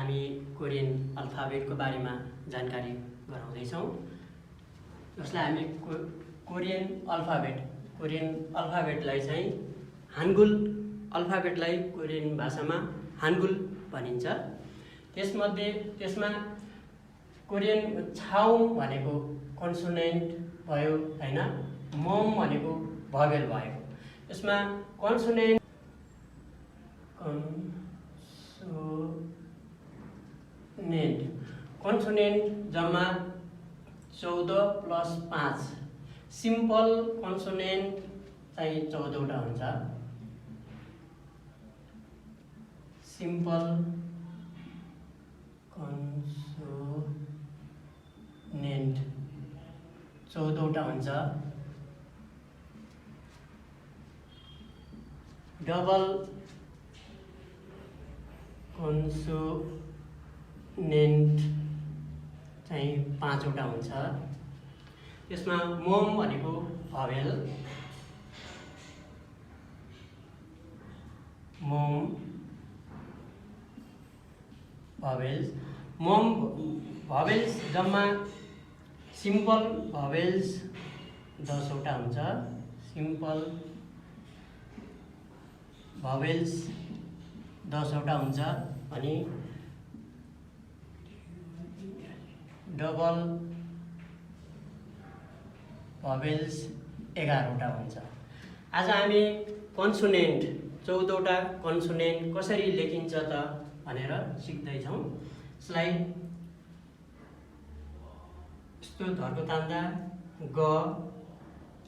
हामी कोरियन अल्फाबेटको बारेमा जानकारी गराउँदैछौँ। जसलाई हामी कोरियन अल्फाबेटलाई चाहिँ हानगुल अल्फाबेटलाई कोरियन भाषामा हानगुल भनिन्छ। त्यसमा कोरियन छाउ भनेको कन्सोनेन्ट भयो हैन, मम भनेको भवेल भयो। यसमा कन्सोनेन्ट जम्मा 14 + 5, सिम्पल कन्सोनेन्ट चाहिँ 14 वटा हुन्छ। सिम्पल कन्सोनेन्ट 14 वटा हुन्छ। डबल कन्सोनेन्ट चाहिँ 5 वटा हुन्छ। यसमा मम भनेको भवेल, भवेल्स जम्मा सिम्पल भवेल्स 10 वटा हुन्छ। सिम्पल भवेल्स 10 वटा हुन्छ अनि डबल भवेल्स 11 वटा हुन्छ। आज हामी कन्सोनेन्ट 14 वटा कन्सोनेन्ट कसरी लेखिन्छ त भनेर सिक्दैछौँ। यसलाई यस्तो धर्को तान्दा ग,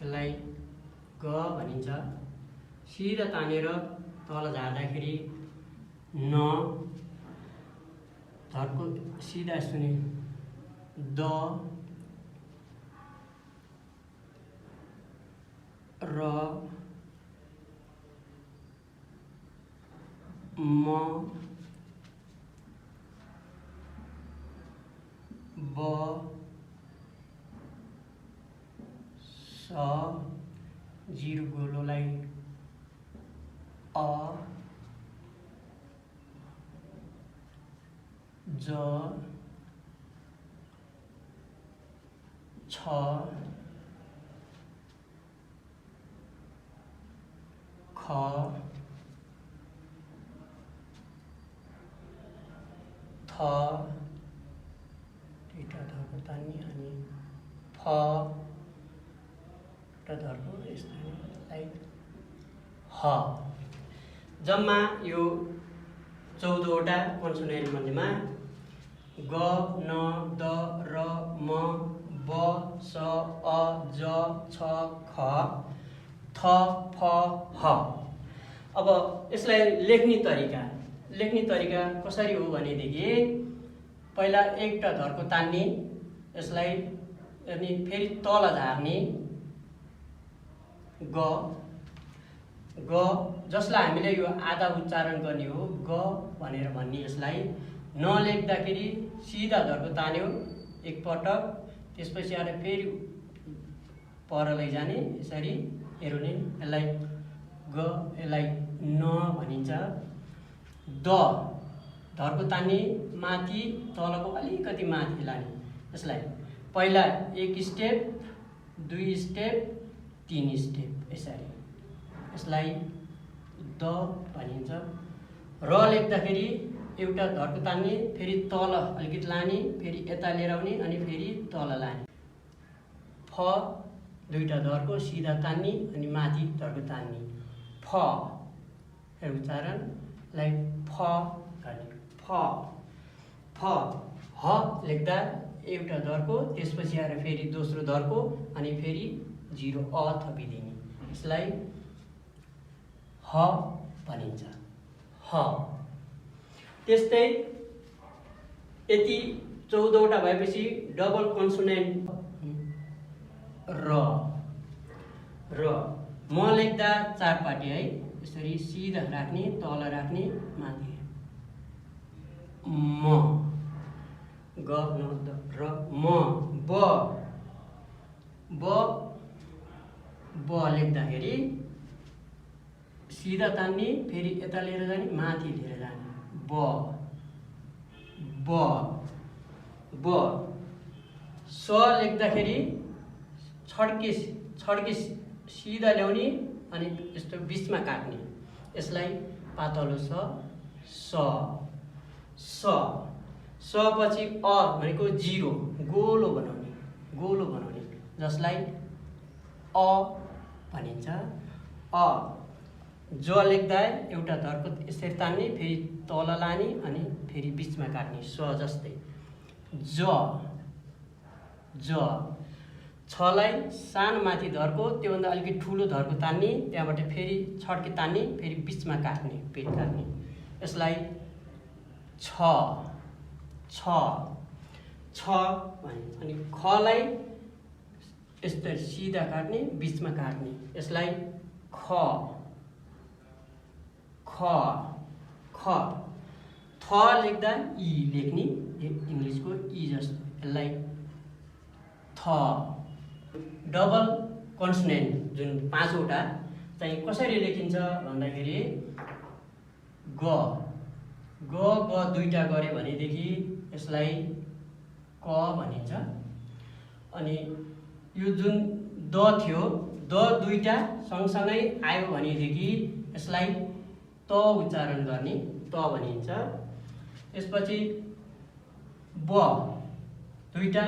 यसलाई ग भनिन्छ। सिधा तानेर तल झार्दाखेरि न, धर्को सिधा सुने द, र, म, ब, स, जिरो गोलोलाई अ, ज, छ, ख, थ, दुईटा धर्को तान्ने अनि फ, एउटा धर्को यस्तै ह। जम्मा यो 14 वटा कन्सोनेन्ट मध्येमा ग, न, द, र, म, ब, स, अ, ज, छ, ख, थ, फ, ह। अब यसलाई लेख्ने तरिका कसरी हो भनेदेखि पहिला एउटा धर्को तान्ने, यसलाई अनि फेरि तल झार्ने ग, जसलाई हामीले यो आधा उच्चारण गर्ने हो ग भनेर भन्ने। यसलाई नलेख्दाखेरि सिधा धर्को तान्यो एकपटक, त्यसपछि आएर फेरि पर लैजाने, यसरी हेर्ने। यसलाई ग, यसलाई न भनिन्छ। द धर्को तान्ने, माथि तलको अलिकति माथि लाने। यसलाई पहिला 1 स्टेप, 2 स्टेप, 3 स्टेप, यसरी यसलाई द भनिन्छ। र लेख्दाखेरि एउटा धर्को तान्ने, फेरि तल अलिकति लाने, फेरि यता लिएर आउने अनि फेरि तल लाने। फ दुईटा धर्को सिधा तान्ने अनि माथि धर्को तान्ने। फ उच्चारणलाई फ गर्ने। फ ह लेख्दा एउटा धर्को, त्यसपछि आएर फेरि दोस्रो धर्को अनि फेरि जिरो अ थपिदिने। यसलाई ह भनिन्छ। ह। त्यस्तै यति 14 वटा भएपछि डबल कन्सोनेन्ट र म लेख्दा 4 पाटी है, यसरी सिधा राख्ने, तल राख्ने, माथि म, ग, न, द, र, म, ब लेख्दाखेरि सिधा तान्ने, फेरि यता लिएर जाने, माथि लिएर जाने, ब, ब ब स लेख्दाखेरि छड्के छड्के सिधा ल्याउने अनि यस्तो बिचमा काट्ने, यसलाई पातलो स स स पछि अ भनेको जिरो गोलो बनाउने जसलाई अ भनिन्छ। अ ज लेख्दा एउटा धर्को यसरी तान्ने, फेरि तल लाने अनि फेरि बिचमा काट्ने स जस्तै। ज ज छलाई सानो माथि धर्को त्योभन्दा अलिकति ठुलो धर्को तान्ने, त्यहाँबाट फेरि छड्के तान्ने, फेरि बिचमा काट्ने, पेट काट्ने, यसलाई छ छ छ भनिन्छ। अनि खलाई यस्तो सिधा काट्ने, बिचमा काट्ने, यसलाई ख ख ख थ लेख्दा इ लेख्ने, इङ्ग्लिसको इ जस्तो, यसलाई थ। डबल कन्सोनेन्ट जुन 5 वटा चाहिँ कसरी लेखिन्छ भन्दाखेरि ग ग ग दुईटा गरे भनेदेखि यसलाई क भनिन्छ। अनि यो जुन द थियो, द दुईटा सँगसँगै आयो भनेदेखि यसलाई त उच्चारण गर्ने, त भनिन्छ। त्यसपछि ब दुईटा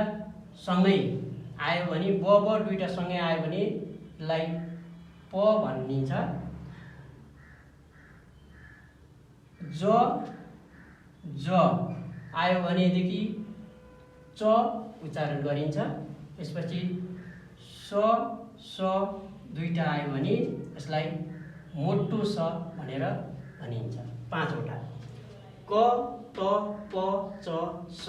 सँगै आयो भने, ब दुईटा सँगै आयो भने यसलाई प भनिन्छ। ज ज आयो भनेदेखि च उच्चारण गरिन्छ। त्यसपछि स स दुईटा आयो भने यसलाई मोटो स भनेर भनिन्छ। 5 वटा क त प च स।